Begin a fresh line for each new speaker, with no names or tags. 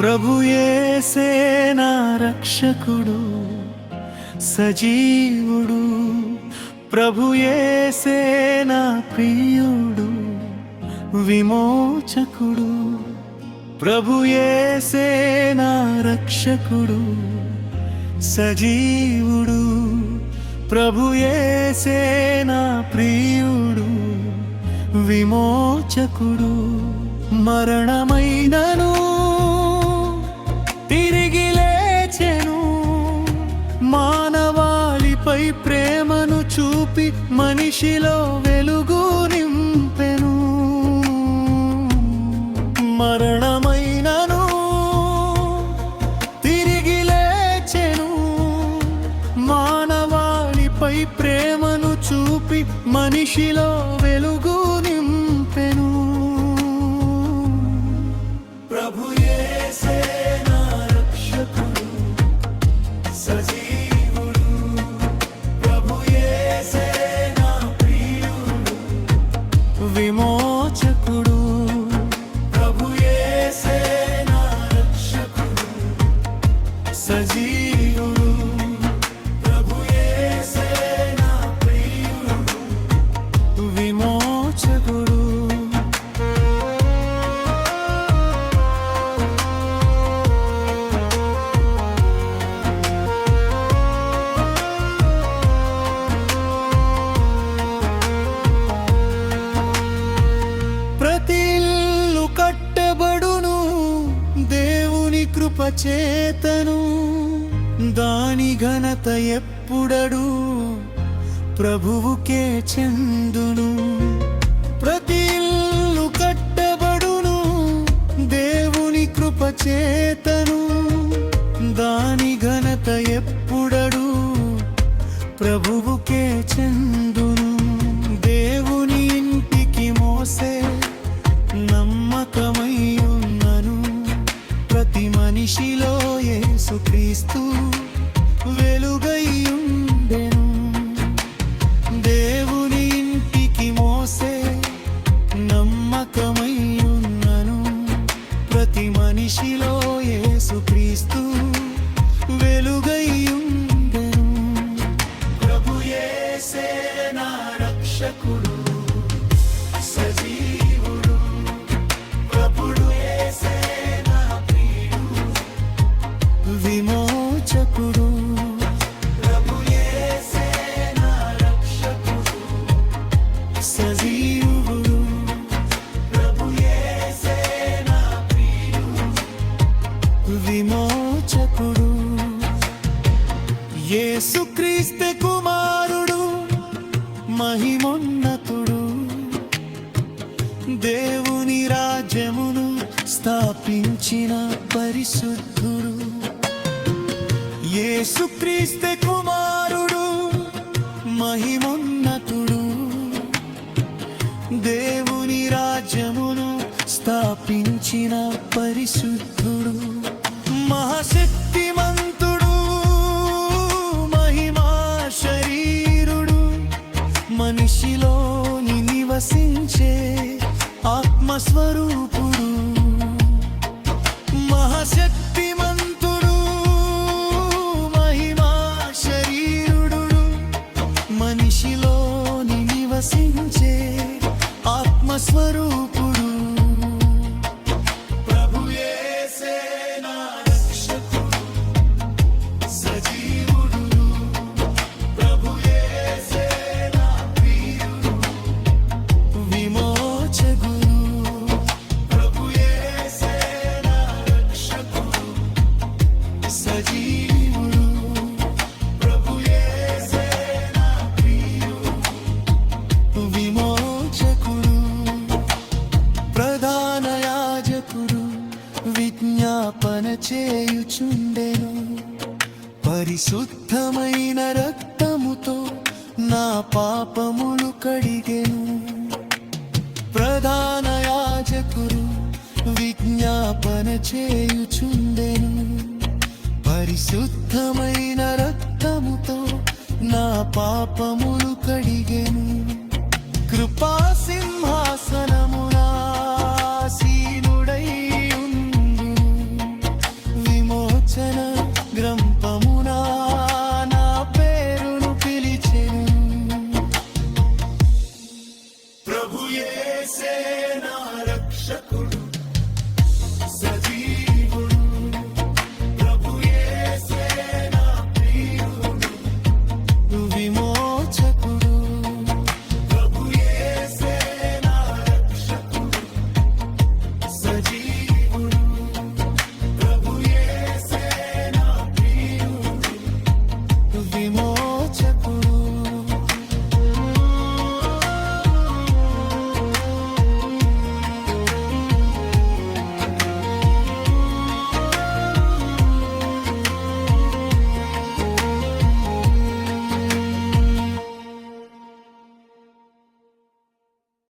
ప్రభు యేసే నా రక్షకుడు సజీవుడు, ప్రభు యేసే నా ప్రియుడు విమోచకుడు, ప్రభు యేసే నా రక్షకుడు సజీవుడు, ప్రభు యేసే నా ప్రియుడు విమోచకుడు. మరణమైనను తిరిగి లేచెను, మానవాళిపై ప్రేమను చూపి మనిషిలో వెలుగు నింపెను. మరణమైనను తిరిగి లేచెను, మానవాళిపై ప్రేమను చూపి మనిషిలో వెలుగు నింపెను. ప్రభు యేసే నా రక్షకుడు సజీవుడు, ప్రభు యేసే నా ప్రియుడు విమోచకుడు, ప్రభు యేసే నా రక్షకుడు సజీవుడు, ప్రభు యేసే నా ప్రియుడు విమోచకుడు. కట్టబడును దేవుని కృపచేతను, దాని ఘనత ఎప్పుడడు ప్రభువుకే చెందును. ప్రతి ఇల్లు కట్టబడును దేవుని కృపచేతను, దాని ఘనత ఎప్పుడడు ప్రభువుకే చెందును. దేవుని ఇంటికి మోసే నమ్మకమై ఉన్నను, ప్రతి మనిషిలో యేసుక్రీస్తు వెలుగై ఉండెను. దేవుని ఇంటికి మోసే నమ్మకమై ఉన్నను, ప్రతి మనిషిలో యేసుక్రీస్తు వెలుగై ఉండెను. ప్రభు యేసే నా రక్షకుడు సజీవుడు, విమోచకుడు, ప్రభు యేసే నా రక్షకుడు సజీవుడు, ప్రభు యేసే నా ప్రియుడు విమోచకుడు. యేసుక్రీస్తు కుమారుడు మహిమోన్నతుడు, దేవుని రాజ్యమును స్థాపించిన పరిశుద్ధుడు. యేసుక్రీస్తు కుమారుడు మహిమోన్నతుడు, దేవుని రాజ్యమును స్థాపించిన పరిశుద్ధుడు. మహాశక్తిమంతుడు మహిమా శరీరుడు, మనిషిలోని నివసించే ఆత్మస్వరూపుడు. మహాశక్తిమంతుడు మహిమా శరీరుడు, మనిషిలోని నివసించే ఆత్మస్వరూపుడు. ప్రభు యేసే నా రక్షకుడు సజీవుడు, ప్రభు యేసే నా ప్రియుడు విమోచకుడు, ప్రభు యేసే నా రక్షకుడు సజీవుడు, ప్రభు యేసే నా ప్రియుడు విమోచకుడు. ప్రధాన యాజకుడు విజ్ఞాపన చేయుచుండెను, పరిశుద్ధమైన రక్తముతో నా పాపములు కడిగెను. ప్రధాన యాజకుడు విజ్ఞాపన చేయుచుండెను, పరిశుద్ధమైన రక్తముతో నా పాప